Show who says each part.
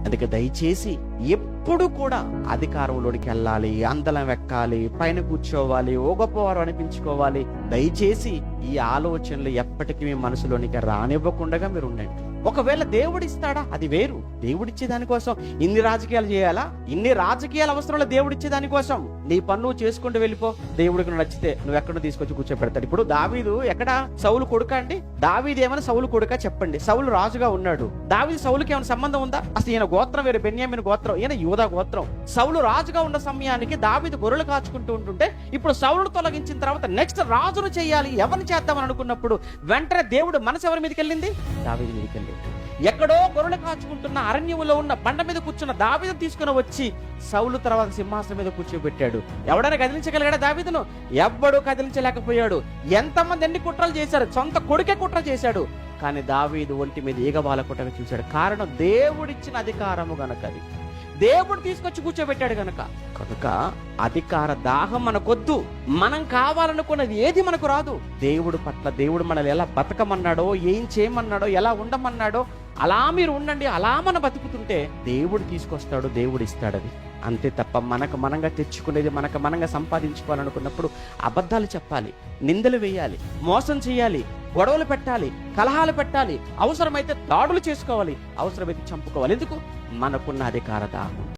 Speaker 1: అందుకే దయచేసి ఎప్పుడు కూడా అధికారంలోనికి వెళ్ళాలి, అందలం ఎక్కాలి, పైన కూర్చోవాలి, ఓ గొప్పవారు అనిపించుకోవాలి, దయచేసి ఈ ఆలోచనలు ఎప్పటికీ మీ మనసులోనికి రానివ్వకుండా మీరు ఉండండి. ఒకవేళ దేవుడు ఇస్తాడా, అది వేరు. దేవుడిచ్చే దానికోసం ఇన్ని రాజకీయాలు చేయాలా? ఇన్ని రాజకీయాలు అవసరంలో దేవుడిచ్చే దానికోసం నీ పన్ను చేసుకుంటూ వెళ్ళిపో. దేవుడికి నచ్చితే నువ్వు ఎక్కడ తీసుకొచ్చి కూర్చోబెడతాడు. ఇప్పుడు దావీదు ఎక్కడ? సౌలు కొడుక అండి. దావీదు ఏమైనా సౌలు కొడుక? చెప్పండి. సౌలు రాజుగా ఉన్నాడు. దావీదు సౌలుకి ఏమైనా సంబంధం ఉందా? అసలు ఈయన గోత్రం వేరు, బెన్యామీను గోత్రం, ఈయన యూదా గోత్రం. సౌలు రాజుగా ఉన్న సమయానికి దావీదు గొర్రెలు కాచుకుంటూ ఉంటుంటే, ఇప్పుడు సౌలును తొలగించిన తర్వాత నెక్స్ట్ రాజును చేయాలి, ఎవరిని చేద్దామని అనుకున్నప్పుడు వెంటనే దేవుడు మనసు ఎవరి మీదకి వెళ్ళింది? దావీదు మీదకి వెళ్ళింది. ఎక్కడో గొర్రెలు కాచుకుంటున్న అరణ్యములో ఉన్న బండ మీద కూర్చున్న దావీదు తీసుకుని వచ్చి సౌలు తర్వాత సింహాసనం మీద కూర్చోబెట్టాడు. ఎవడైనా కదిలించగలిగాడా దావీదును? ఎవ్వడూ కదిలించలేకపోయాడు. ఎంతమంది ఎన్ని కుట్రలు చేశారు, సొంత కొడుకే కుట్ర చేశాడు. కానీ దావీదు ఒంటి మీద ఈగబాల కుట్రగా చూశాడు. కారణం దేవుడిచ్చిన అధికారము గనక, అది దేవుడు తీసుకొచ్చి కూర్చోబెట్టాడు గనక. కనుక అధికార దాహం మనకొద్దు. మనం కావాలనుకున్నది ఏది మనకు రాదు. దేవుడు పట్ల, దేవుడు మనల్ని ఎలా బతకమన్నాడో, ఏం చేయమన్నాడో, ఎలా ఉండమన్నాడో అలా మీరు ఉండండి. అలా మనం బతుకుతుంటే దేవుడు తీసుకొస్తాడు, దేవుడు ఇస్తాడు. అది అంతే తప్ప మనకు మనంగా తెచ్చుకునేది, మనకు మనంగా సంపాదించుకోవాలనుకున్నప్పుడు అబద్ధాలు చెప్పాలి, నిందలు వేయాలి, మోసం చేయాలి, గొడవలు పెట్టాలి, కలహాలు పెట్టాలి, అవసరమైతే దాడులు చేసుకోవాలి, అవసరమైతే చంపుకోవాలి. ఎందుకు? మనకున్న అధికార దాహం.